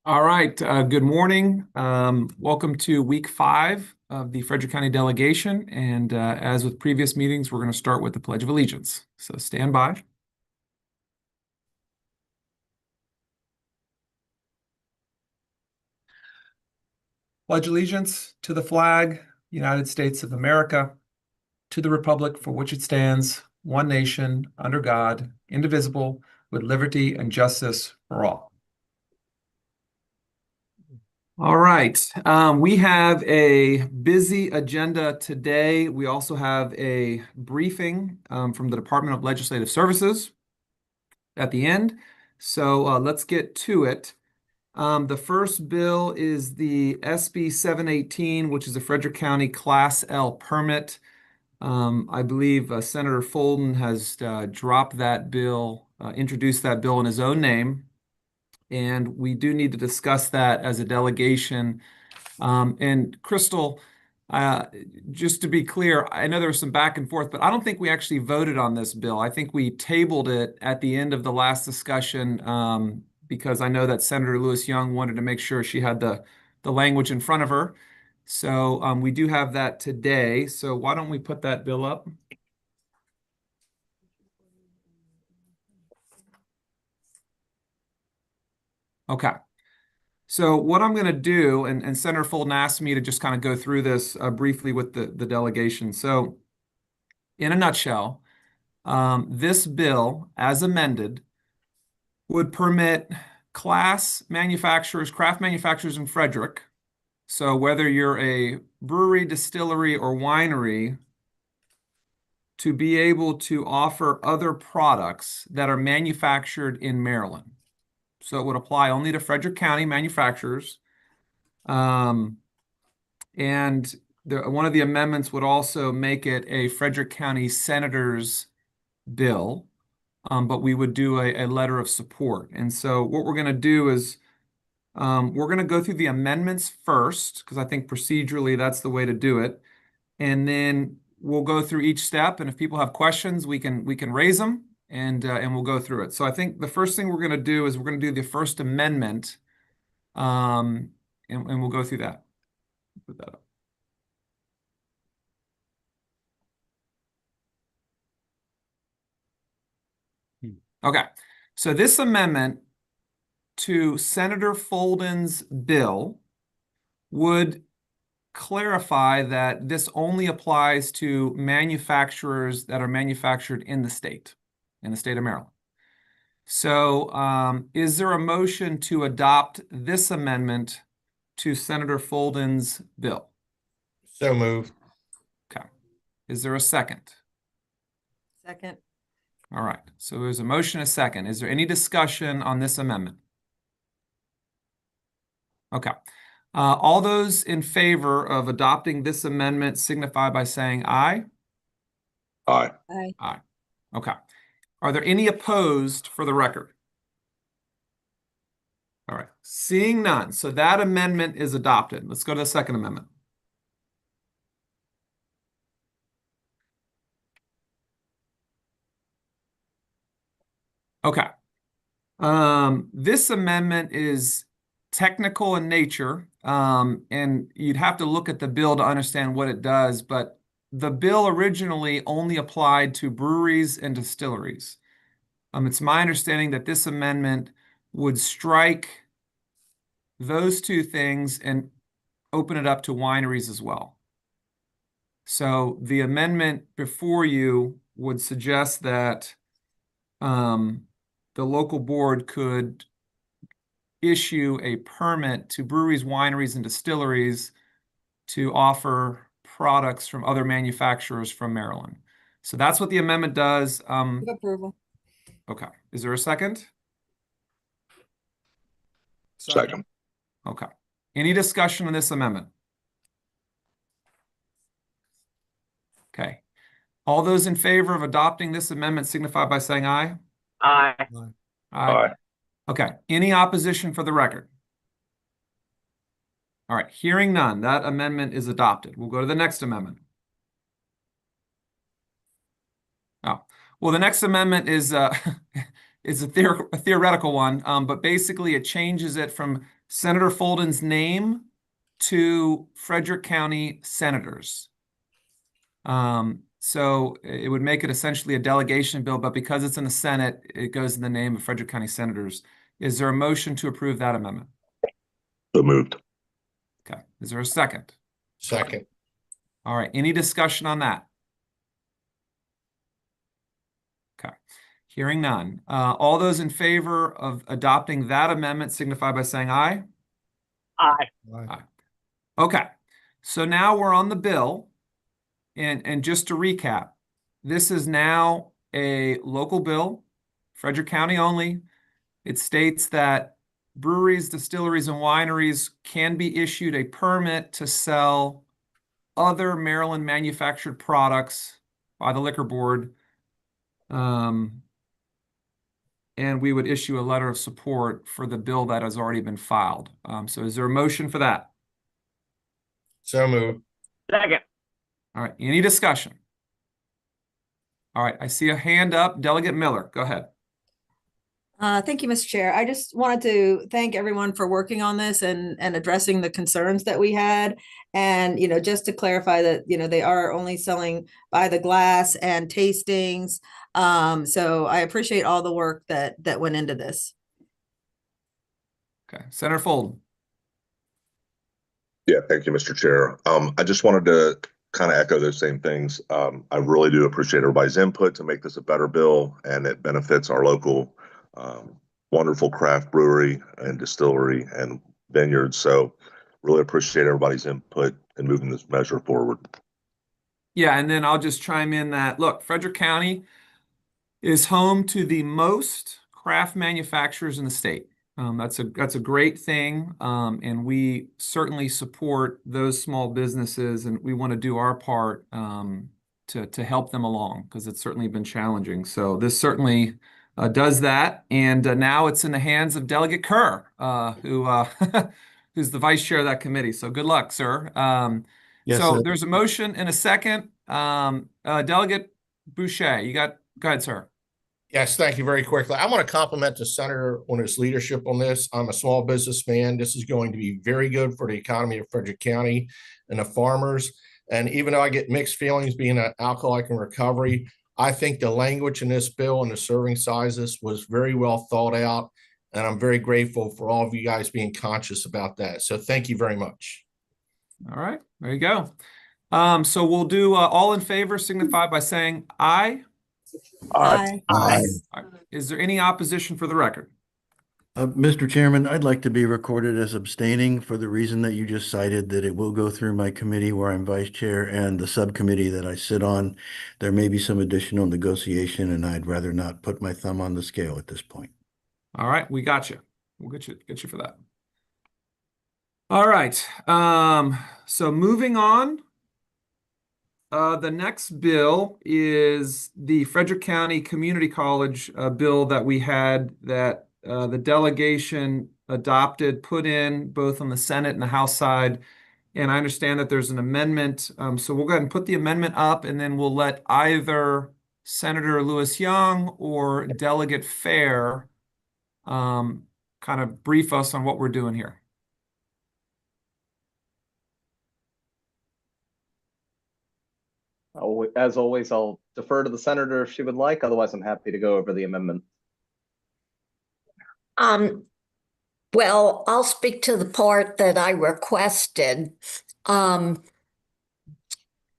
All right, good morning. Welcome to week 5 of the Frederick County delegation. And as with previous meetings, we're going to start with the Pledge of Allegiance. So stand by. Pledge allegiance to the flag, United States of America, to the republic for which it stands, one nation, under God, indivisible, with liberty and justice for all. All right. We have a busy agenda today. We also have a briefing from the Department of Legislative Services at the end. So let's get to it. The first bill is the SB 718, which is a Frederick County Class L permit. I believe Senator Folden has dropped that bill, introduced that bill in his own name. And we do need to discuss that as a delegation. And Crystal, just to be clear, I know there was some back and forth, but I don't think we actually voted on this bill. I think we tabled it at the end of the last discussion because I know that Senator Lewis Young wanted to make sure she had the language in front of her. So we do have that today. So why don't we put that bill up? Okay. So what I'm going to do, and Senator Folden asked me to just kind of go through this briefly with the delegation. So in a nutshell, this bill, as amended, would permit craft manufacturers in Frederick, so whether you're a brewery, distillery, or winery, to be able to offer other products that are manufactured in Maryland. So it would apply only to Frederick County manufacturers. And one of the amendments would also make it a Frederick County Senator's bill, but we would do a letter of support. And so what we're going to do is we're going to go through the amendments first, because I think procedurally that's the way to do it. And then we'll go through each step. And if people have questions, we can raise them and we'll go through it. So I think the first thing we're going to do is we're going to do the first amendment, and we'll go through that. Put that up. Okay, so this amendment to Senator Folden's bill would clarify that this only applies to manufacturers that are manufactured in the state of Maryland. So is there a motion to adopt this amendment to Senator Folden's bill? So moved. Okay. Is there a second? Second. All right. So there's a motion, a second. Is there any discussion on this amendment? Okay. All those in favor of adopting this amendment signify by saying aye. Aye. Aye. Aye. Okay. Are there any opposed for the record? All right. Seeing none. So that amendment is adopted. Let's go to the second amendment. Okay. This amendment is technical in nature, and you'd have to look at the bill to understand what it does, but the bill originally only applied to breweries and distilleries. It's my understanding that this amendment would strike those two things and open it up to wineries as well. So the amendment before you would suggest that the local board could issue a permit to breweries, wineries, and distilleries to offer products from other manufacturers from Maryland. So that's what the amendment does. Approval. Okay. Is there a second? Second. Okay. Any discussion on this amendment? Okay. All those in favor of adopting this amendment signify by saying aye. Aye. Aye. Aye. Okay. Any opposition for the record? All right. Hearing none, that amendment is adopted. We'll go to the next amendment. Oh, well, the next amendment is is a theoretical one, but basically it changes it from Senator Folden's name to Frederick County senators. So it would make it essentially a delegation bill, but because it's in the Senate, it goes in the name of Frederick County senators. Is there a motion to approve that amendment? So moved. Okay. Is there a second? Second. All right. Any discussion on that? Okay. Hearing none. All those in favor of adopting that amendment signify by saying aye. Aye. Aye. Okay. So now we're on the bill. And just to recap, this is now a local bill, Frederick County only. It states that breweries, distilleries, and wineries can be issued a permit to sell other Maryland manufactured products by the Liquor Board. And we would issue a letter of support for the bill that has already been filed. So is there a motion for that? So moved. Second. All right, any discussion? All right, I see a hand up. Delegate Miller, go ahead. Thank you, Mr. Chair. I just wanted to thank everyone for working on this and addressing the concerns that we had. And, just to clarify that, they are only selling by the glass and tastings. So I appreciate all the work that went into this. Okay, Senator Folden. Yeah, thank you, Mr. Chair. I just wanted to kind of echo those same things. I really do appreciate everybody's input to make this a better bill, and it benefits our local wonderful craft brewery and distillery and vineyards. So really appreciate everybody's input in moving this measure forward. Yeah, and then I'll just chime in that, look, Frederick County is home to the most craft manufacturers in the state. That's a great thing, and we certainly support those small businesses, and we want to do our part to help them along because it's certainly been challenging. So this certainly does that, and now it's in the hands of Delegate Kerr, who's the vice chair of that committee. So good luck, sir. Yes, so there's a motion and a second. Delegate Boucher, go ahead, sir. Yes, thank you. Very quickly, I want to compliment the senator on his leadership on this. I'm a small businessman. This is going to be very good for the economy of Frederick County and the farmers. And even though I get mixed feelings being an alcoholic in recovery, I think the language in this bill and the serving sizes was very well thought out. And I'm very grateful for all of you guys being conscious about that. So thank you very much. All right, there you go. So we'll do all in favor signify by saying aye. Aye. Aye. All right. Is there any opposition for the record? Mr. Chairman, I'd like to be recorded as abstaining for the reason that you just cited, that it will go through my committee where I'm vice chair and the subcommittee that I sit on. There may be some additional negotiation, and I'd rather not put my thumb on the scale at this point. All right, we got you. We'll get you for that. All right. So moving on. The next bill is the Frederick County Community College bill that we had that the delegation adopted, put in both on the Senate and the House side. And I understand that there's an amendment. So we'll go ahead and put the amendment up, and then we'll let either Senator Lewis Young or Delegate Fair kind of brief us on what we're doing here. As always, I'll defer to the senator if she would like. Otherwise, I'm happy to go over the amendment. Well, I'll speak to the part that I requested.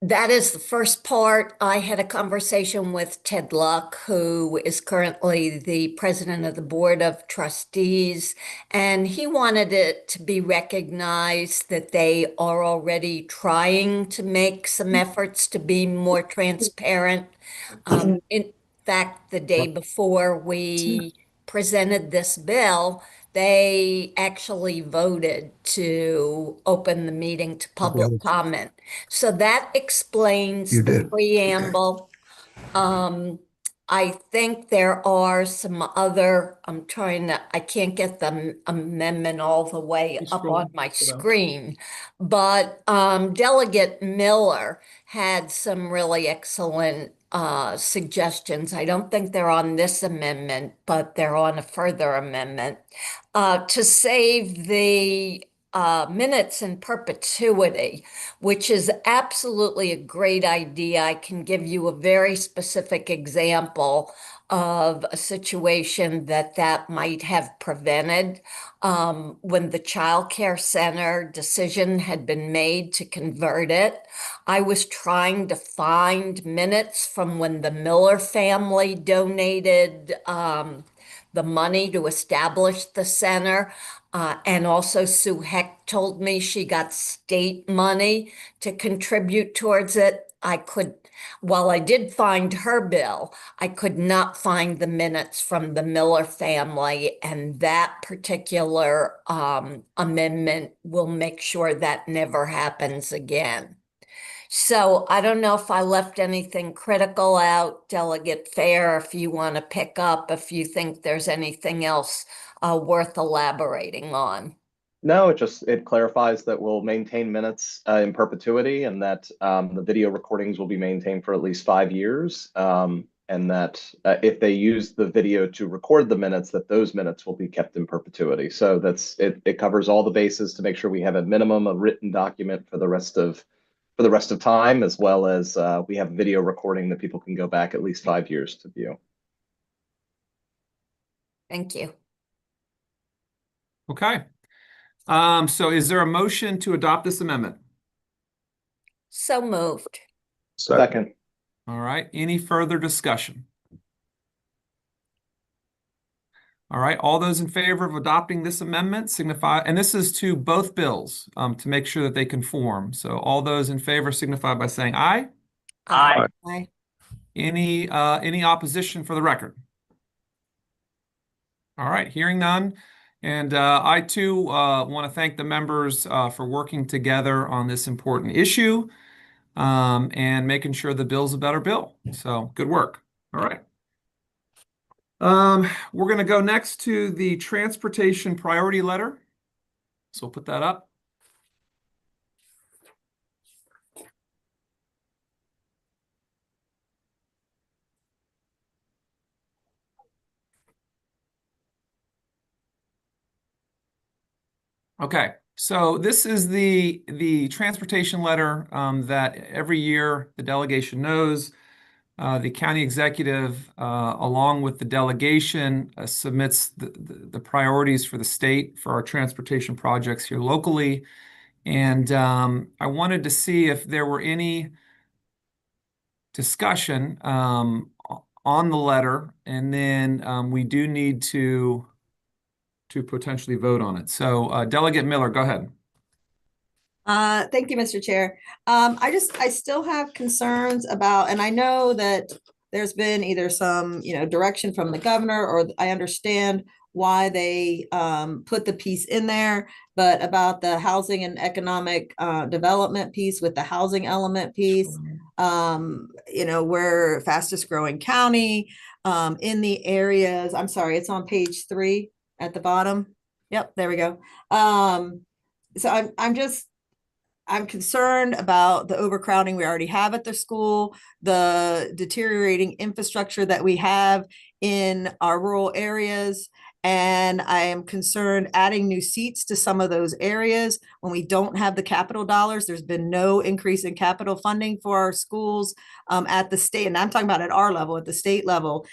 That is the first part. I had a conversation with Ted Luck, who is currently the president of the Board of Trustees, and he wanted it to be recognized that they are already trying to make some efforts to be more transparent. In fact, the day before we presented this bill, they actually voted to open the meeting to public comment. So that explains the preamble. I think there are some other, I can't get the amendment all the way up on my screen, but Delegate Miller had some really excellent suggestions. I don't think they're on this amendment, but they're on a further amendment to save the minutes in perpetuity, which is absolutely a great idea. I can give you a very specific example of a situation that might have prevented when the child care center decision had been made to convert it. I was trying to find minutes from when the Miller family donated the money to establish the center. And also Sue Heck told me she got state money to contribute towards it. While I did find her bill, I could not find the minutes from the Miller family, and that particular amendment will make sure that never happens again. So I don't know if I left anything critical out, Delegate Fair, if you want to pick up, if you think there's anything else worth elaborating on. No, it clarifies that we'll maintain minutes in perpetuity, and that the video recordings will be maintained for at least 5 years. And that if they use the video to record the minutes, that those minutes will be kept in perpetuity. So it covers all the bases to make sure we have a minimum, a written document for the rest of time, as well as we have video recording that people can go back at least 5 years to view. Thank you. Okay. So is there a motion to adopt this amendment? So moved. Second. All right. Any further discussion? All right. All those in favor of adopting this amendment signify, and this is to both bills to make sure that they conform. So all those in favor signify by saying aye. Aye. Aye. Any opposition for the record? All right. Hearing none. And I too want to thank the members for working together on this important issue and making sure the bill's a better bill. So good work. All right. We're going to go next to the transportation priority letter. So we'll put that up. Okay, so this is the transportation letter that every year the delegation knows. The county executive, along with the delegation, submits the priorities for the state for our transportation projects here locally. And I wanted to see if there were any discussion on the letter, and then we do need to potentially vote on it. So Delegate Miller, go ahead. Thank you, Mr. Chair. I still have concerns about, and I know that there's been either some, direction from the governor, or I understand why they put the piece in there, but about the housing and economic development piece with the housing element piece, we're fastest growing county in the areas. I'm sorry, it's on page 3 at the bottom. Yep, there we go. So I'm concerned about the overcrowding we already have at the school, the deteriorating infrastructure that we have in our rural areas. And I am concerned adding new seats to some of those areas when we don't have the capital dollars. There's been no increase in capital funding for our schools at the state. And I'm talking about at our level, at the state level,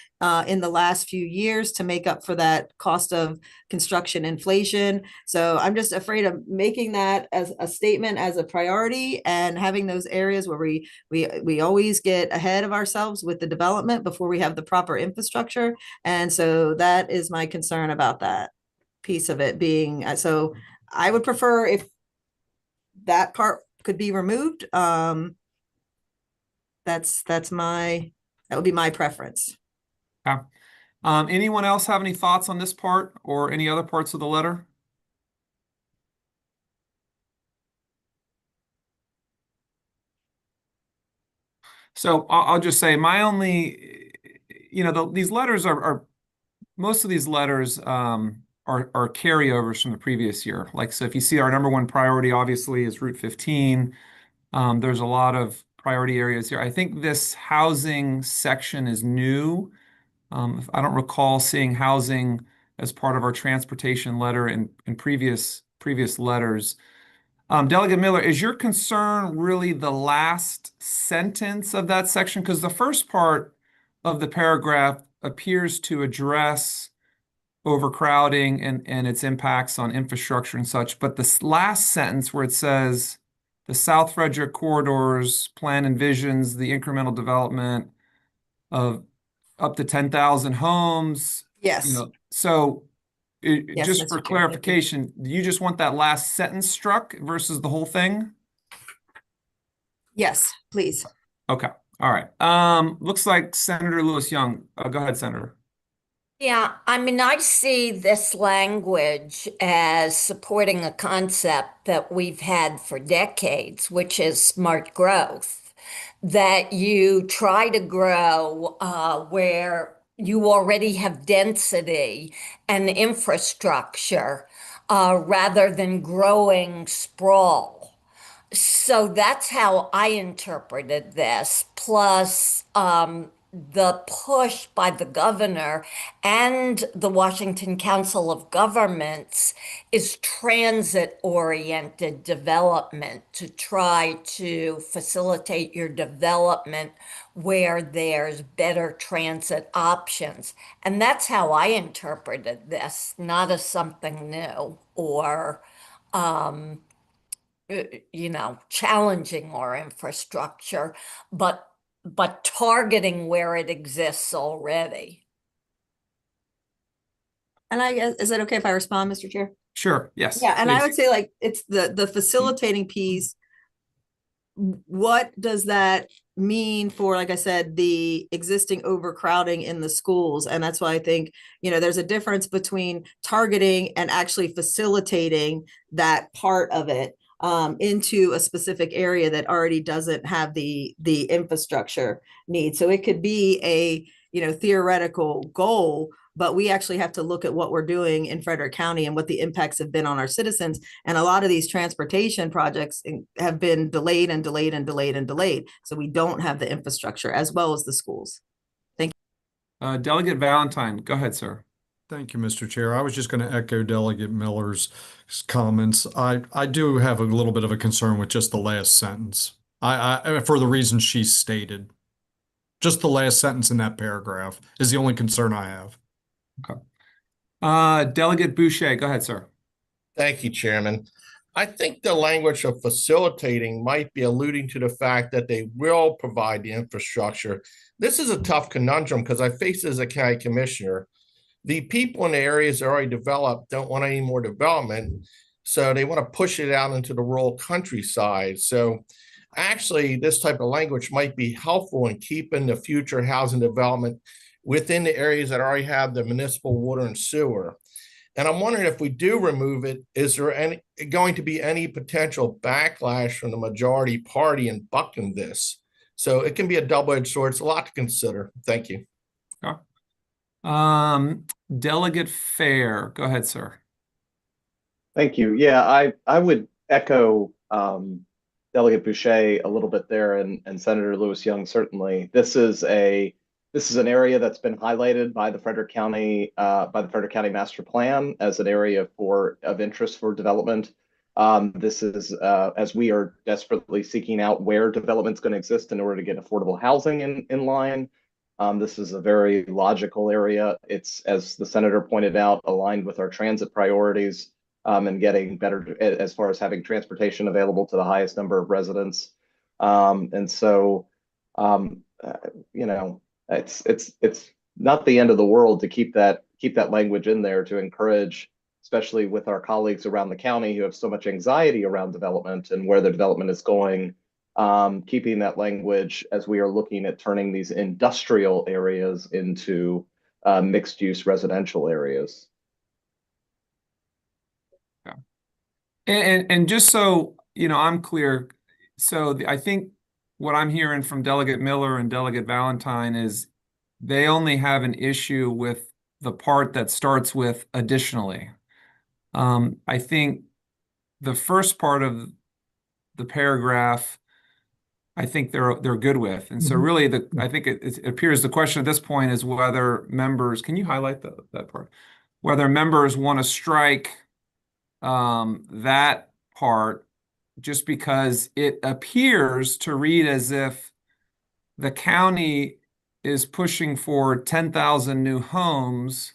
in the last few years to make up for that cost of construction inflation. So I'm just afraid of making that as a statement, as a priority, and having those areas where we always get ahead of ourselves with the development before we have the proper infrastructure. And so that is my concern about that piece of it being, so I would prefer if that part could be removed. That would be my preference. Okay. Anyone else have any thoughts on this part or any other parts of the letter? So I'll just say my only, these letters are most of these letters are carryovers from the previous year. Like, so if you see our number one priority, obviously, is Route 15. There's a lot of priority areas here. I think this housing section is new. I don't recall seeing housing as part of our transportation letter in previous letters. Delegate Miller, is your concern really the last sentence of that section? Because the first part of the paragraph appears to address overcrowding and its impacts on infrastructure and such. But this last sentence where it says the South Frederick corridors plan envisions the incremental development of up to 10,000 homes. Yes. So Yes, just Mr. for Chair, thank you. clarification, do you just want that last sentence struck versus the whole thing? Yes, please. Okay. All right. Looks like Senator Lewis Young. Go ahead, Senator. Yeah, I mean, I see this language as supporting a concept that we've had for decades, which is smart growth, that you try to grow where you already have density and infrastructure rather than growing sprawl. So that's how I interpreted this. Plus, the push by the governor and the Washington Council of Governments is transit-oriented development to try to facilitate your development where there's better transit options. And that's how I interpreted this, not as something new or challenging our infrastructure, but targeting where it exists already. And I guess, is it okay if I respond, Mr. Chair? Sure. Yes. Yeah, and I please. would say like it's the facilitating piece. What does that mean for, like I said, the existing overcrowding in the schools? And that's why I think, there's a difference between targeting and actually facilitating that part of it into a specific area that already doesn't have the infrastructure need. So it could be a, theoretical goal, but we actually have to look at what we're doing in Frederick County and what the impacts have been on our citizens. And a lot of these transportation projects have been delayed and delayed and delayed and delayed. So we don't have the infrastructure as well as the schools. Thank you. Delegate Valentine, go ahead, sir. Thank you, Mr. Chair. I was just going to echo Delegate Miller's comments. I do have a little bit of a concern with just the last sentence. I for the reasons she stated. Just the last sentence in that paragraph is the only concern I have. Okay. Delegate Boucher, go ahead, sir. Thank you, Chairman. I think the language of facilitating might be alluding to the fact that they will provide the infrastructure. This is a tough conundrum because I face it as a county commissioner. The people in the areas that are already developed don't want any more development, so they want to push it out into the rural countryside. So actually, this type of language might be helpful in keeping the future housing development within the areas that already have the municipal water and sewer. And I'm wondering if we do remove it, is there going to be any potential backlash from the majority party in bucking this? So it can be a double-edged sword. It's a lot to consider. Thank you. Okay. Delegate Fair, go ahead, sir. Thank you. Yeah, I would echo Delegate Boucher a little bit there, and Senator Lewis Young certainly. This is an area that's been highlighted by the Frederick County Master Plan as an area of interest for development. This is as we are desperately seeking out where development's going to exist in order to get affordable housing in line. This is a very logical area. It's, as the senator pointed out, aligned with our transit priorities and getting better as far as having transportation available to the highest number of residents. It's not the end of the world to keep that language in there to encourage, especially with our colleagues around the county who have so much anxiety around development and where the development is going. Keeping that language as we are looking at turning these industrial areas into mixed-use residential areas. Yeah. And just so I'm clear, so I think what I'm hearing from Delegate Miller and Delegate Valentine is they only have an issue with the part that starts with additionally. I think the first part of the paragraph I think they're good with. And so really I think it appears the question at this point is whether members, can you highlight that part? Whether members want to strike that part just because it appears to read as if the county is pushing for 10,000 new homes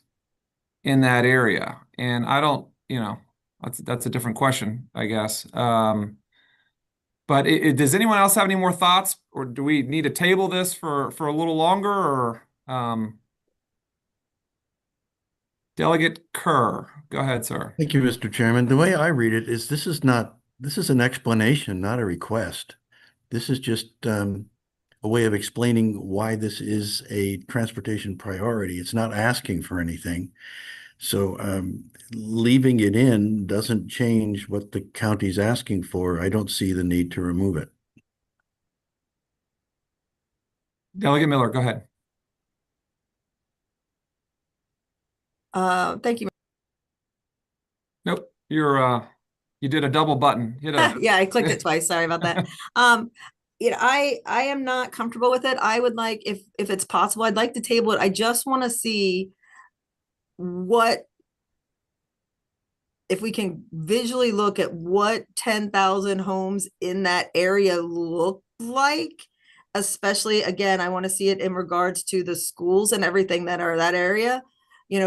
in that area. And I don't, that's a different question, I guess. But does anyone else have any more thoughts, or do we need to table this for a little longer, or Delegate Kerr, go ahead, sir. Thank you, Mr. Chairman. The way I read it is this is an explanation, not a request. This is just a way of explaining why this is a transportation priority. It's not asking for anything. So leaving it in doesn't change what the county's asking for. I don't see the need to remove it. Delegate Miller, go ahead. Thank you. Nope, you did a double button. Yeah, I clicked it twice. Sorry about that. I am not comfortable with it. I would like, if it's possible, I'd like to table it. I just want to see if we can visually look at what 10,000 homes in that area look like, especially, again, I want to see it in regards to the schools and everything that are that area.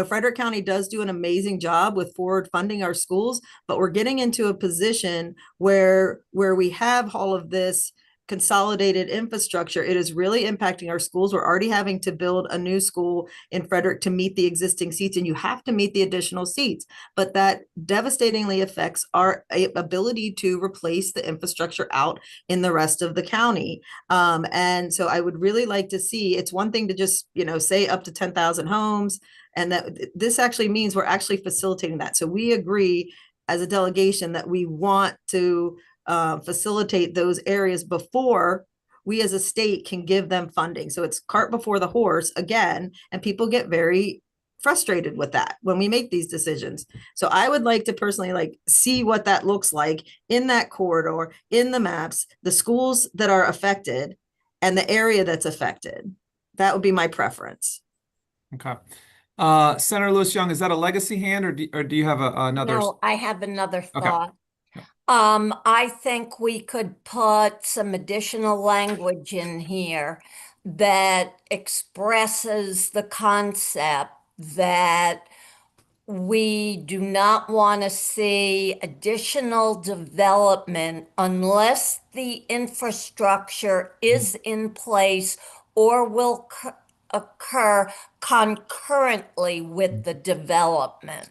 Frederick County does do an amazing job with forward funding our schools, but we're getting into a position where we have all of this consolidated infrastructure. It is really impacting our schools. We're already having to build a new school in Frederick to meet the existing seats, and you have to meet the additional seats. But that devastatingly affects our ability to replace the infrastructure out in the rest of the county. And so I would really like to see, it's one thing to just, say up to 10,000 homes, and that this actually means we're actually facilitating that. So we agree as a delegation that we want to facilitate those areas before we as a state can give them funding. So it's cart before the horse again, and people get very frustrated with that when we make these decisions. So I would like to personally see what that looks like in that corridor, in the maps, the schools that are affected and the area that's affected. That would be my preference. Okay. Senator Lewis Young, is that a legacy hand, or do you have another? No, I have another Okay. thought. I think we could put some additional language in here that expresses the concept that we do not want to see additional development unless the infrastructure is in place or will occur concurrently with the development.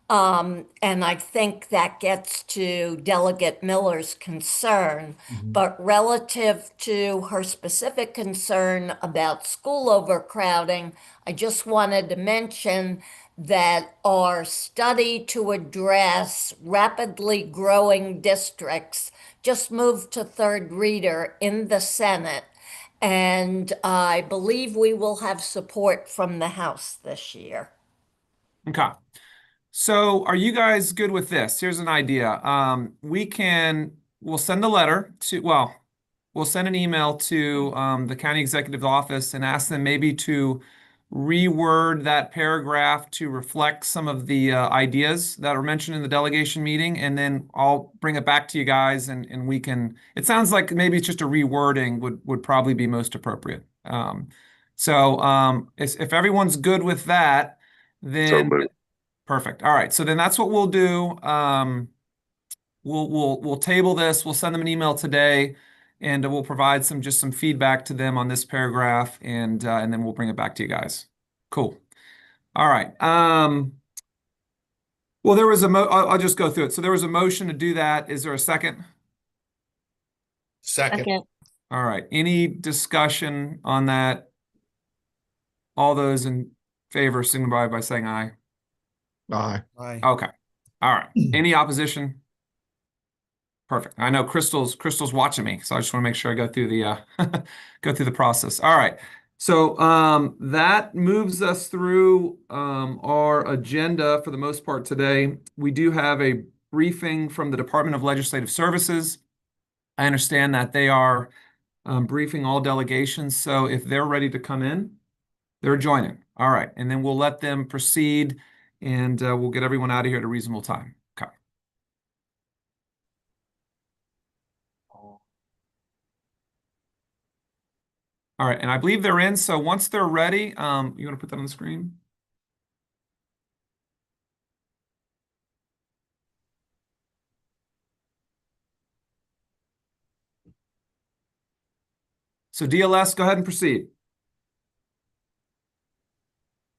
And I think that gets to Delegate Miller's concern, but relative to her specific concern about school overcrowding, I just wanted to mention that our study to address rapidly growing districts just moved to third reader in the Senate. And I believe we will have support from the House this year. Okay. So are you guys good with this? Here's an idea. We'll send a letter we'll send an email to the county executive office and ask them maybe to reword that paragraph to reflect some of the ideas that were mentioned in the delegation meeting, and then I'll bring it back to you guys and we can, it sounds like maybe it's just a rewording would probably be most appropriate. If everyone's good with that, then perfect. All right. So then that's what we'll do. We'll table this. We'll send them an email today, and we'll provide some feedback to them on this paragraph, and then we'll bring it back to you guys. Cool. All right. Well, there was I'll just go through it. So there was a motion to do that. Is there a second? Second. All right. Any discussion on that? All those in favor signify by saying aye. Aye. Okay. All right. Any opposition? Perfect. I know Crystal's watching me, so I just want to make sure I go through the process. All right. So that moves us through our agenda for the most part today. We do have a briefing from the Department of Legislative Services. I understand that they are briefing all delegations. So if they're ready to come in, they're joining. All right. And then we'll let them proceed and we'll get everyone out of here at a reasonable time. Okay. All right. And I believe they're in. So once they're ready, you want to put that on the screen? So DLS, go ahead and proceed.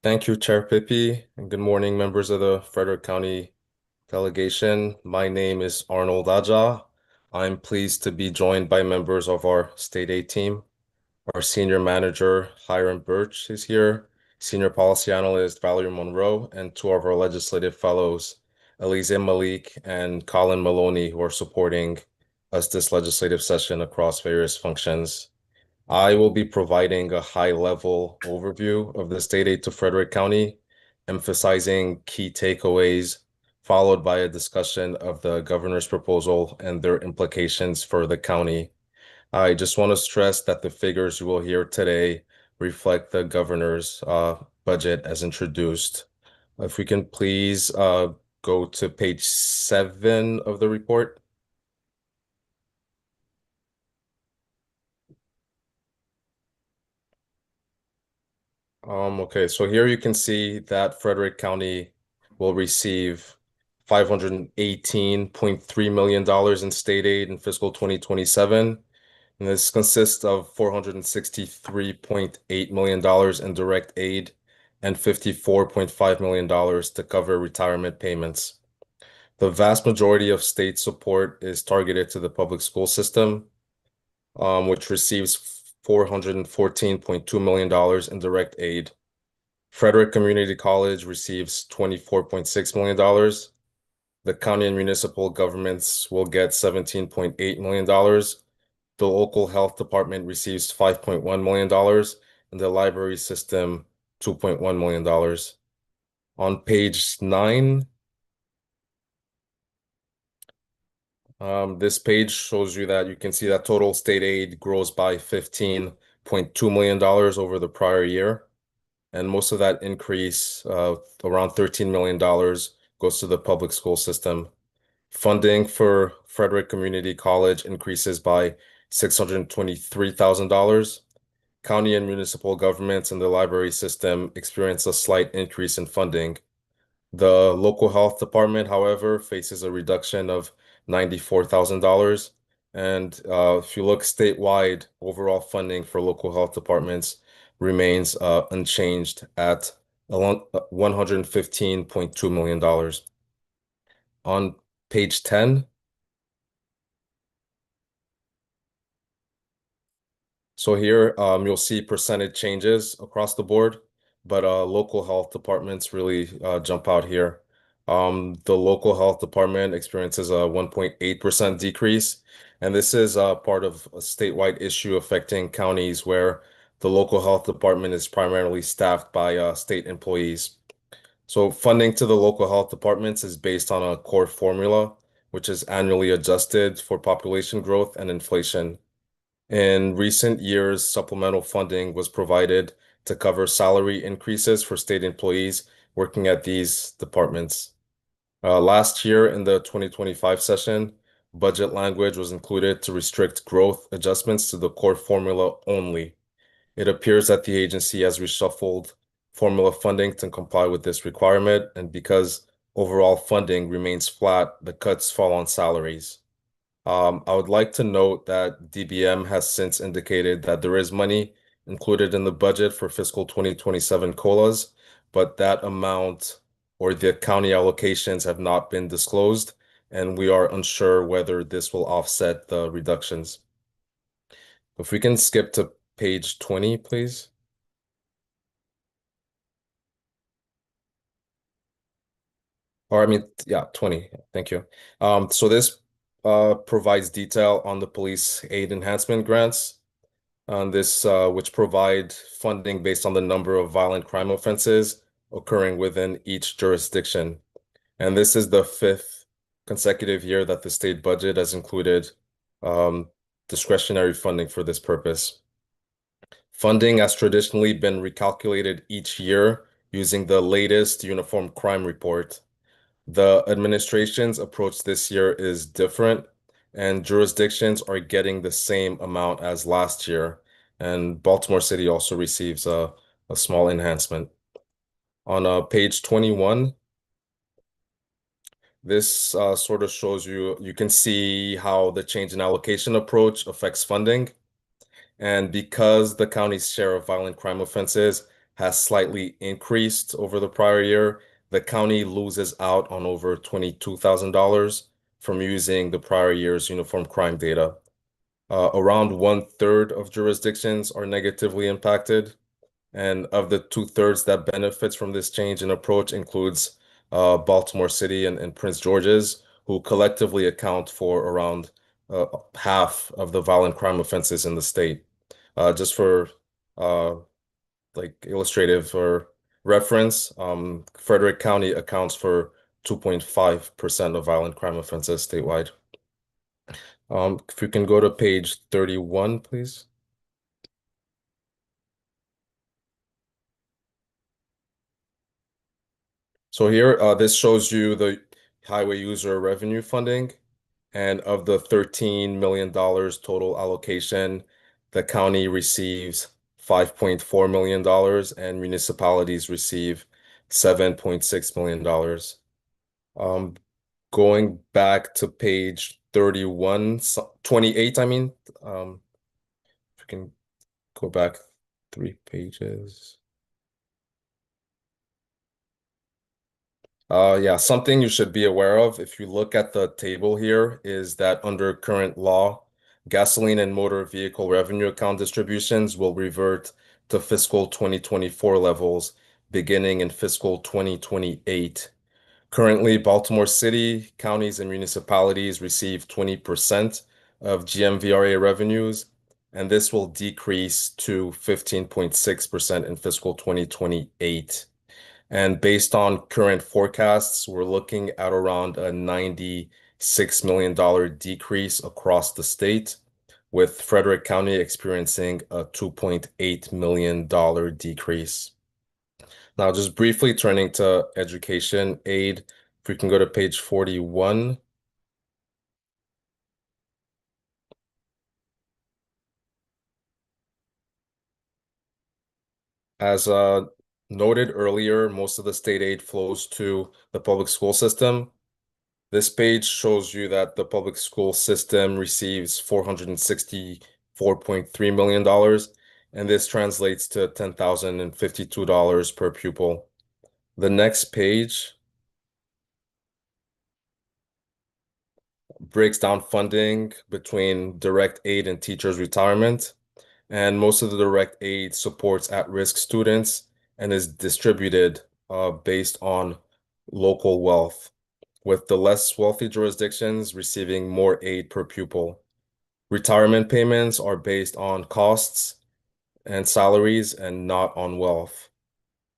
Thank you, Chair Pippi, and good morning, members of the Frederick County delegation. My name is Arnold Aja. I'm pleased to be joined by members of our state aid team. Our senior manager, Hiram Birch, is here, senior policy analyst, Valerie Monroe, and two of our legislative fellows, Elise Malik and Colin Maloney, who are supporting us this legislative session across various functions. I will be providing a high-level overview of the state aid to Frederick County, emphasizing key takeaways, followed by a discussion of the governor's proposal and their implications for the county. I just want to stress that the figures you will hear today reflect the governor's budget as introduced. If we can please go to page 7 of the report. Okay, so here you can see that Frederick County will receive $518.3 million in state aid in fiscal 2027. And this consists of $463.8 million in direct aid and $54.5 million to cover retirement payments. The vast majority of state support is targeted to the public school system, which receives $414.2 million in direct aid. Frederick Community College receives $24.6 million. The county and municipal governments will get $17.8 million. The local health department receives $5.1 million, and the library system $2.1 million. On page 9, this page shows you that you can see that total state aid grows by $15.2 million over the prior year. And most of that increase, around $13 million, goes to the public school system. Funding for Frederick Community College increases by $623,000. County and municipal governments and the library system experience a slight increase in funding. The local health department, however, faces a reduction of $94,000. And if you look statewide, overall funding for local health departments remains unchanged at $115.2 million. On page 10, so here you'll see percentage changes across the board, but local health departments really jump out here. The local health department experiences a 1.8% decrease, and this is part of a statewide issue affecting counties where the local health department is primarily staffed by state employees. So funding to the local health departments is based on a core formula, which is annually adjusted for population growth and inflation. In recent years, supplemental funding was provided to cover salary increases for state employees working at these departments. Last year in the 2025 session, budget language was included to restrict growth adjustments to the core formula only. It appears that the agency has reshuffled formula funding to comply with this requirement, and because overall funding remains flat, the cuts fall on salaries. I would like to note that DBM has since indicated that there is money included in the budget for fiscal 2027 COLAs, but that amount or the county allocations have not been disclosed, and we are unsure whether this will offset the reductions. If we can skip to page 20, please. Or I mean, yeah, 20. Thank you. So this provides detail on the police aid enhancement grants, which provide funding based on the number of violent crime offenses occurring within each jurisdiction. And this is the 5th consecutive year that the state budget has included discretionary funding for this purpose. Funding has traditionally been recalculated each year using the latest Uniform Crime Report. The administration's approach this year is different, and jurisdictions are getting the same amount as last year. And Baltimore City also receives a small enhancement. On page 21, this sort of shows you can see how the change in allocation approach affects funding. And because the county's share of violent crime offenses has slightly increased over the prior year, the county loses out on over $22,000 from using the prior year's uniform crime data. Around 1/3 of jurisdictions are negatively impacted. And of the 2/3 that benefits from this change in approach includes Baltimore City and Prince George's, who collectively account for around half of the violent crime offenses in the state. Just for like illustrative or reference, Frederick County accounts for 2.5% of violent crime offenses statewide. If we can go to page 31, please. So here, this shows you the highway user revenue funding. And of the $13 million total allocation, the county receives $5.4 million and municipalities receive $7.6 million. Going back to page 28, I mean, if we can go back 3 pages. Yeah, something you should be aware of if you look at the table here is that under current law, gasoline and motor vehicle revenue account distributions will revert to fiscal 2024 levels beginning in fiscal 2028. Currently, Baltimore City, counties, and municipalities receive 20% of GMVRA revenues, and this will decrease to 15.6% in fiscal 2028. And based on current forecasts, we're looking at around a $96 million decrease across the state, with Frederick County experiencing a $2.8 million decrease. Now, just briefly turning to education aid, if we can go to page 41. As noted earlier, most of the state aid flows to the public school system. This page shows you that the public school system receives $464.3 million, and this translates to $10,052 per pupil. The next page breaks down funding between direct aid and teachers' retirement, and most of the direct aid supports at-risk students and is distributed based on local wealth, with the less wealthy jurisdictions receiving more aid per pupil. Retirement payments are based on costs and salaries and not on wealth.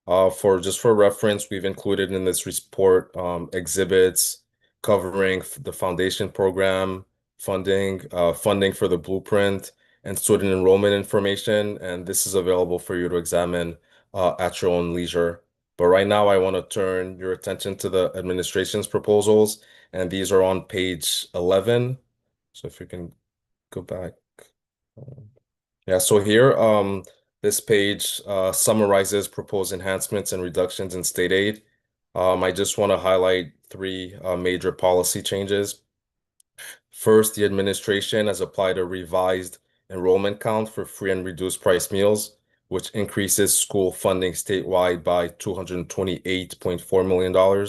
For reference, we've included in this report exhibits covering the foundation program, funding for the blueprint, and student enrollment information, and this is available for you to examine at your own leisure. But right now, I want to turn your attention to the administration's proposals, and these are on page 11. So if you can go back. Yeah, so here, this page summarizes proposed enhancements and reductions in state aid. I just want to highlight 3 major policy changes. First, the administration has applied a revised enrollment count for free and reduced price meals, which increases school funding statewide by $228.4 million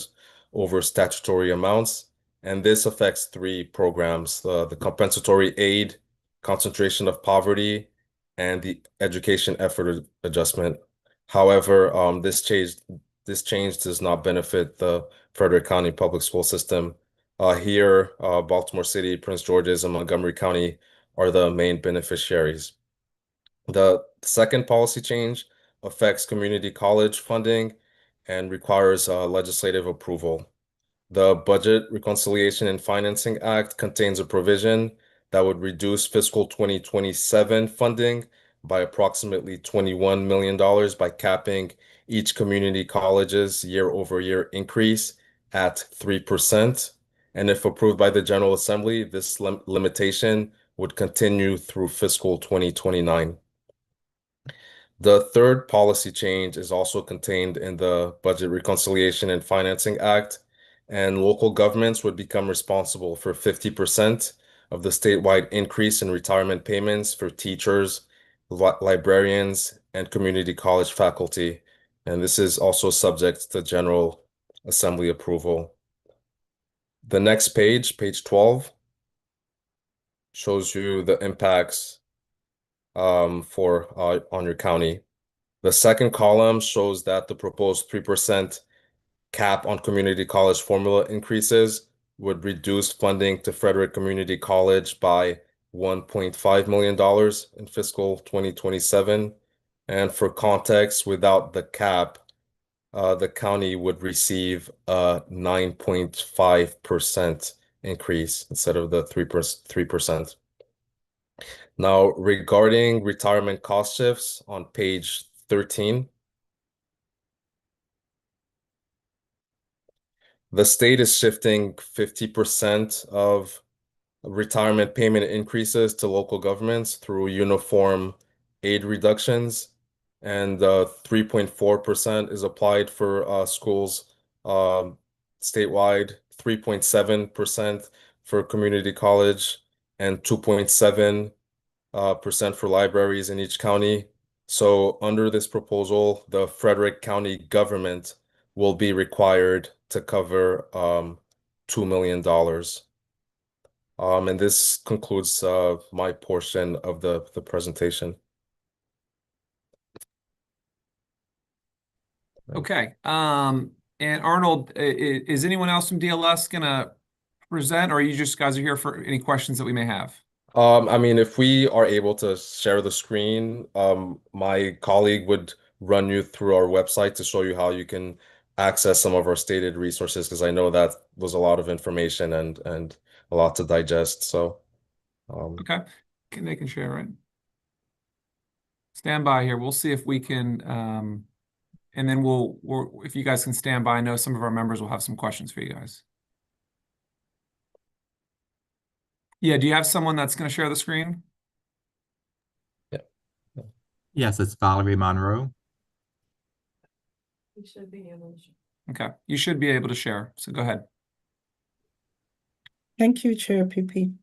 over statutory amounts. And this affects 3 programs, the compensatory aid, concentration of poverty, and the education effort adjustment. However, this change does not benefit the Frederick County Public School System. Here, Baltimore City, Prince George's, and Montgomery County are the main beneficiaries. The second policy change affects community college funding and requires legislative approval. The Budget Reconciliation and Financing Act contains a provision that would reduce fiscal 2027 funding by approximately $21 million by capping each community college's year-over-year increase at 3%. And if approved by the General Assembly, this limitation would continue through fiscal 2029. The third policy change is also contained in the Budget Reconciliation and Financing Act, and local governments would become responsible for 50% of the statewide increase in retirement payments for teachers, librarians, and community college faculty. And this is also subject to General Assembly approval. The next page, page 12, shows you the impacts on your county. The second column shows that the proposed 3% cap on community college formula increases would reduce funding to Frederick Community College by $1.5 million in fiscal 2027. And for context, without the cap, the county would receive a 9.5% increase instead of the 3%. Now, regarding retirement cost shifts on page 13, the state is shifting 50% of retirement payment increases to local governments through uniform aid reductions, and 3.4% is applied for schools statewide, 3.7% for community college, and 2.7% for libraries in each county. So under this proposal, the Frederick County government will be required to cover $2 million. And this concludes my portion of the presentation. Okay. And Arnold, is anyone else from DLS gonna present, or are you just guys are here for any questions that we may have? I mean, if we are able to share the screen, my colleague would run you through our website to show you how you can access some of our stated resources, because I know that was a lot of information and a lot to digest. So, Okay, they can share it. Stand by here. We'll see if we can, and then if you guys can stand by, I know some of our members will have some questions for you guys. Yeah, do you have someone that's going to share the screen? yeah. Yes, it's Valerie Monroe. You should be able to. Okay, you should be able to share, so go ahead. Thank you, Chair PP.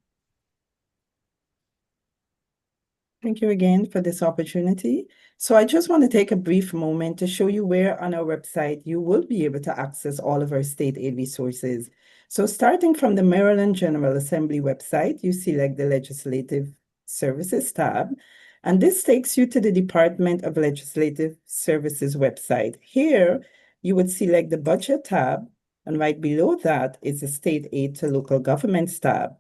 Thank you again for this opportunity. So I just want to take a brief moment to show you where on our website you will be able to access all of our state aid resources. So starting from the Maryland General Assembly website, you select the Legislative Services tab, and this takes you to the Department of Legislative Services website. Here, you would select the Budget tab, and right below that is the State Aid to Local Governments tab.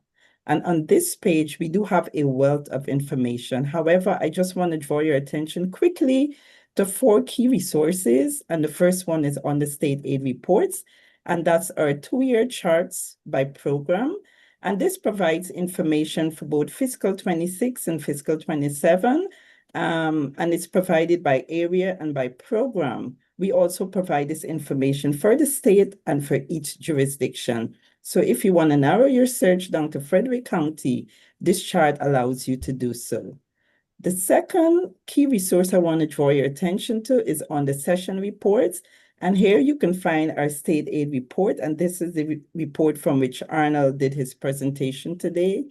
And on this page, we do have a wealth of information. However, I just want to draw your attention quickly to 4 key resources. And the first one is on the state aid reports. And that's our 2-year charts by program. And this provides information for both fiscal 26 and fiscal 27. And it's provided by area and by program. We also provide this information for the state and for each jurisdiction. So if you want to narrow your search down to Frederick County, this chart allows you to do so. The second key resource I want to draw your attention to is on the session reports. And here you can find our state aid report. And this is the report from which Arnold did his presentation today.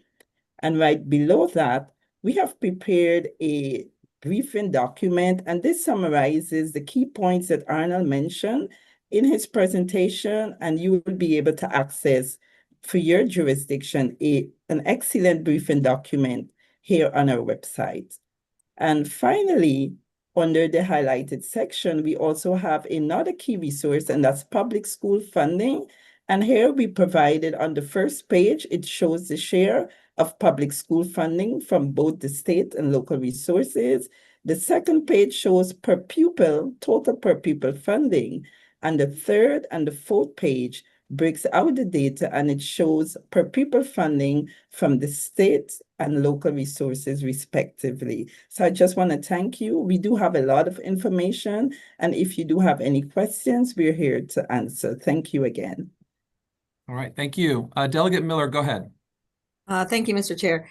And right below that, we have prepared a briefing document. And this summarizes the key points that Arnold mentioned in his presentation, and you will be able to access for your jurisdiction an excellent briefing document here on our website. And finally, under the highlighted section, we also have another key resource, and that's public school funding. And here we provided on the first page, it shows the share of public school funding from both the state and local resources. The second page shows per pupil, total per pupil funding. And the third and the fourth page breaks out the data and it shows per pupil funding from the state and local resources respectively. So I just want to thank you. We do have a lot of information, and if you do have any questions, we're here to answer. Thank you again. All right, thank you. Delegate Miller, go ahead. Thank you, Mr. Chair.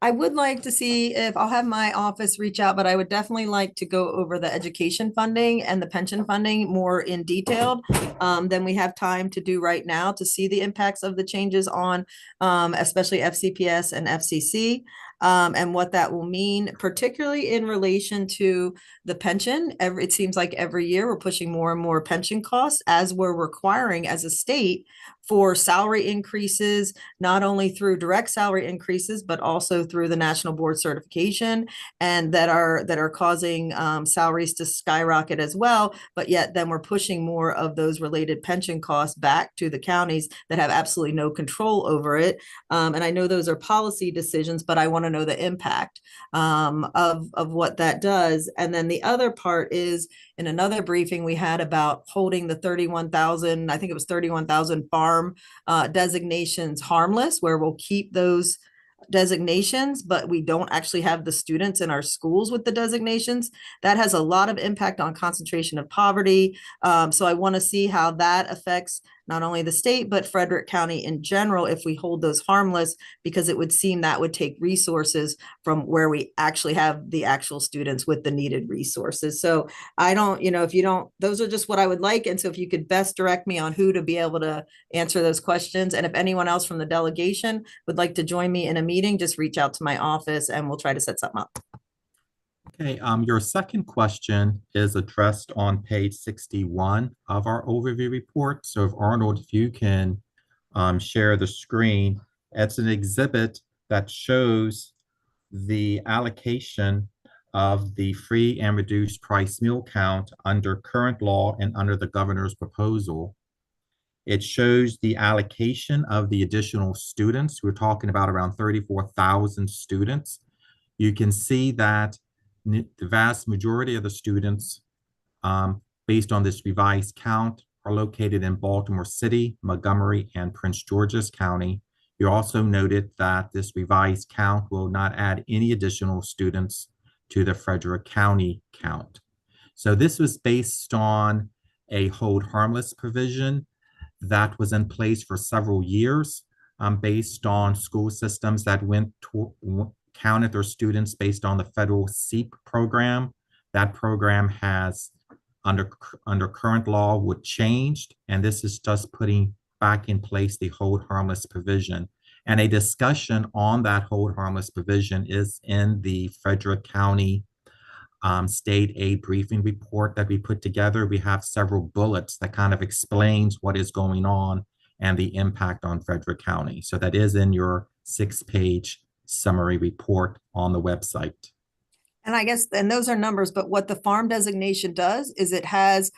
I would like to see if I'll have my office reach out, but I would definitely like to go over the education funding and the pension funding more in detail than we have time to do right now to see the impacts of the changes on especially FCPS and FCC. And what that will mean, particularly in relation to the pension. It seems like every year we're pushing more and more pension costs as we're requiring as a state for salary increases, not only through direct salary increases, but also through the national board certification, and that are causing salaries to skyrocket as well. But yet then we're pushing more of those related pension costs back to the counties that have absolutely no control over it. And I know those are policy decisions, but I want to know the impact of what that does. And then the other part is, in another briefing we had about holding the 31,000, I think it was 31,000 farm designations harmless, where we'll keep those designations, but we don't actually have the students in our schools with the designations. That has a lot of impact on concentration of poverty. So I want to see how that affects not only the state, but Frederick County in general, if we hold those harmless, because it would seem that would take resources from where we actually have the actual students with the needed resources. So I don't, if you don't, those are just what I would like. And so if you could best direct me on who to be able to answer those questions. And if anyone else from the delegation would like to join me in a meeting, just reach out to my office and we'll try to set something up. Okay, your second question is addressed on page 61 of our overview report. So if Arnold, if you can share the screen, it's an exhibit that shows the allocation of the free and reduced price meal count under current law and under the governor's proposal. It shows the allocation of the additional students. We're talking about around 34,000 students. You can see that the vast majority of the students, based on this revised count, are located in Baltimore City, Montgomery, and Prince George's County. You also noted that this revised count will not add any additional students to the Frederick County count. So this was based on a hold harmless provision that was in place for several years, based on school systems that counted their students based on the federal SEEP program. That program has, under current law, would changed, and this is just putting back in place the hold harmless provision. And a discussion on that hold harmless provision is in the Frederick County state aid briefing report that we put together. We have several bullets that kind of explains what is going on and the impact on Frederick County. So that is in your 6-page summary report on the website. And I guess, and those are numbers, but what the farm designation does is it has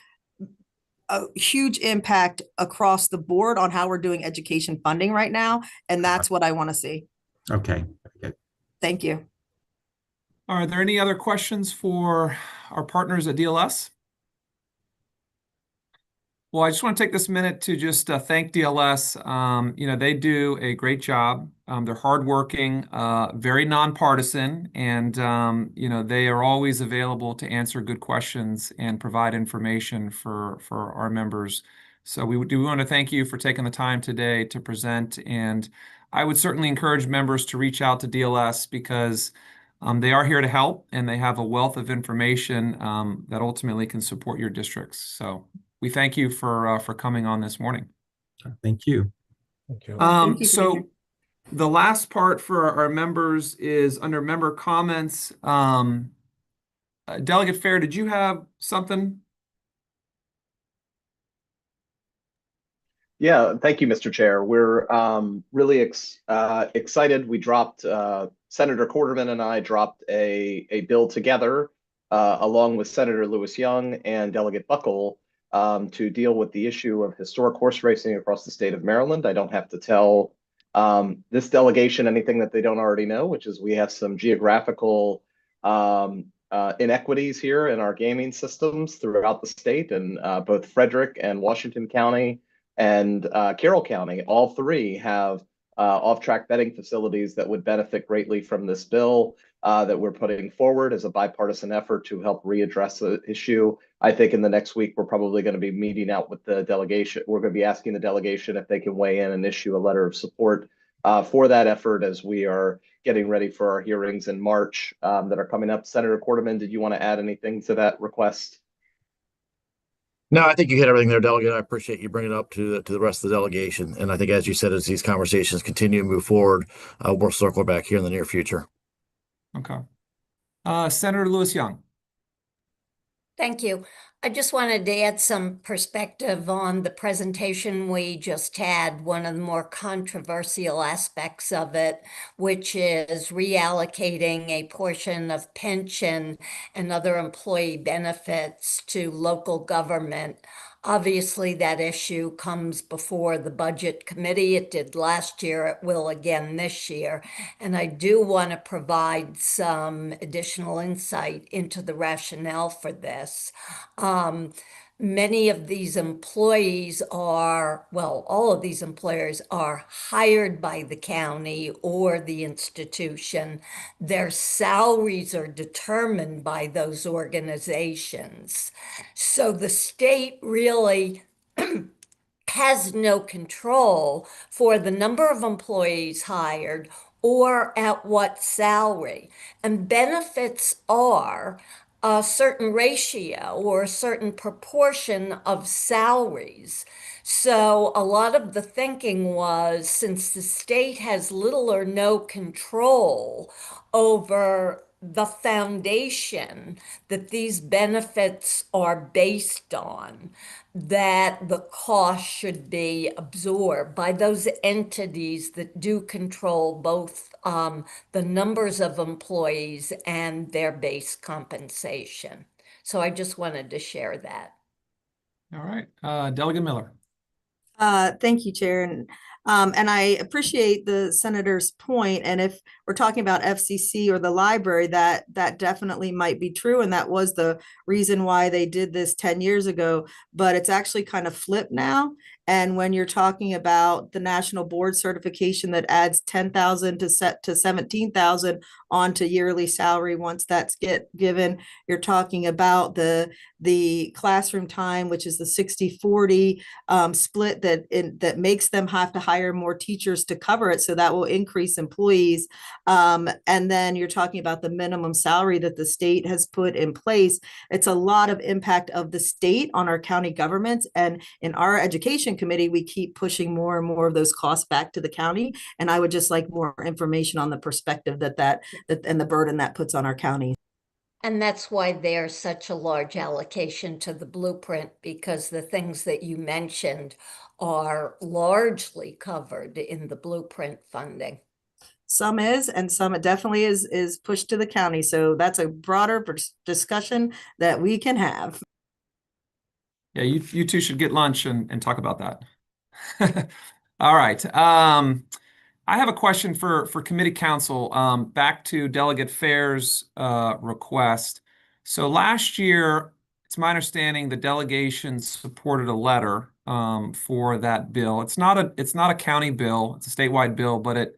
a huge impact across the board on how we're doing education funding right now. And that's what I want to see. Okay. Okay. Thank you. Are there any other questions for our partners at DLS? Well, I just want to take this minute to just thank DLS. They do a great job. They're hardworking, very nonpartisan, and they are always available to answer good questions and provide information for our members. So we want to thank you for taking the time today to present, and I would certainly encourage members to reach out to DLS because they are here to help, and they have a wealth of information that ultimately can support your districts. So we thank you for coming on this morning. Thank you. Thank you. Thank you, So Frederick. the last part for our members is under member comments. Delegate Fair, did you have something? Yeah, thank you, Mr. Chair. We're really excited. We dropped, Senator Corderman and I dropped a bill together along with Senator Lewis Young and Delegate Buckle to deal with the issue of historic horse racing across the state of Maryland. I don't have to tell this delegation anything that they don't already know, which is we have some geographical inequities here in our gaming systems throughout the state, and both Frederick and Washington County and Carroll County. All three have off-track betting facilities that would benefit greatly from this bill that we're putting forward as a bipartisan effort to help readdress the issue. I think in the next week, we're probably going to be meeting out with the delegation. We're going to be asking the delegation if they can weigh in and issue a letter of support for that effort as we are getting ready for our hearings in March that are coming up. Senator Quarterman, did you want to add anything to that request? No, I think you hit everything there, Delegate. I appreciate you bringing it up to the rest of the delegation. And I think, as you said, as these conversations continue to move forward, we'll circle back here in the near future. Okay. Senator Lewis Young. Thank you. I just wanted to add some perspective on the presentation we just had. One of the more controversial aspects of it, which is reallocating a portion of pension and other employee benefits to local government. Obviously, that issue comes before the Budget Committee. It did last year. It will again this year. And I do want to provide some additional insight into the rationale for this. Many of these employees are, well, all of these employers are hired by the county or the institution. Their salaries are determined by those organizations. So the state really has no control for the number of employees hired or at what salary. And benefits are a certain ratio or a certain proportion of salaries. So a lot of the thinking was, since the state has little or no control over the foundation that these benefits are based on, that the cost should be absorbed by those entities that do control both the numbers of employees and their base compensation. So I just wanted to share that. All right. Delegate Miller. Thank you, Chair. And I appreciate the senator's point. And if we're talking about FCC or the library, that definitely might be true. And that was the reason why they did this 10 years ago. But it's actually kind of flipped now. And when you're talking about the national board certification that adds 10,000 to 17,000 onto yearly salary, once that's given, you're talking about the classroom time, which is the 60-40 split that makes them have to hire more teachers to cover it. So that will increase employees. And then you're talking about the minimum salary that the state has put in place. It's a lot of impact of the state on our county governments. And in our education committee, we keep pushing more and more of those costs back to the county. And I would just like more information on the perspective that and the burden that puts on our county. And that's why there's such a large allocation to the blueprint, because the things that you mentioned are largely covered in the blueprint funding. Some is, and some it definitely is pushed to the county. So that's a broader discussion that we can have. Yeah, you two should get lunch and talk about that. All right. I have a question for committee counsel, back to Delegate Fair's request. So last year, it's my understanding the delegation supported a letter for that bill. It's not a county bill, it's a statewide bill, but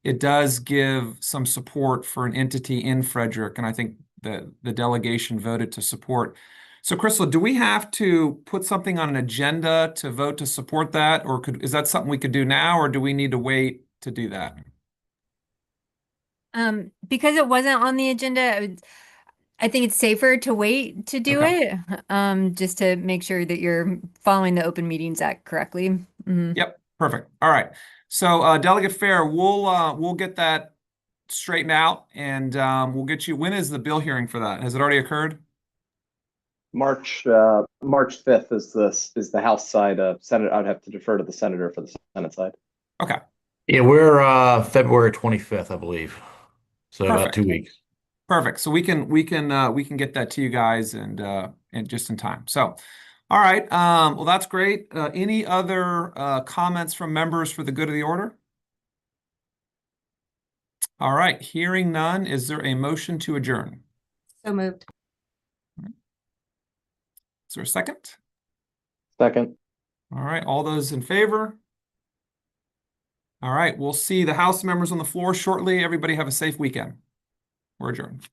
it does give some support for an entity in Frederick, and I think the delegation voted to support. So Crystal, do we have to put something on an agenda to vote to support that, or is that something we could do now, or do we need to wait to do that? Because it wasn't on the agenda, I think it's safer to wait to do Okay. it, just to make sure that you're following the Open Meetings Act correctly. Yep, perfect. All right. So Delegate Fair, we'll get that straightened out, and we'll get you. When is the bill hearing for that? Has it already occurred? March 5th is the House side. Senate, I'd have to defer to the senator for the Senate side. Okay. Yeah, we're February 25th, I believe. So about Perfect. 2 weeks. Perfect. So we can get that to you guys and just in time. So, all right. Well, that's great. Any other comments from members for the good of the order? All right. Hearing none, is there a motion to adjourn? So moved. Is there a second? Second. All right, all those in favor? All right, we'll see the House members on the floor shortly. Everybody have a safe weekend. We're adjourned.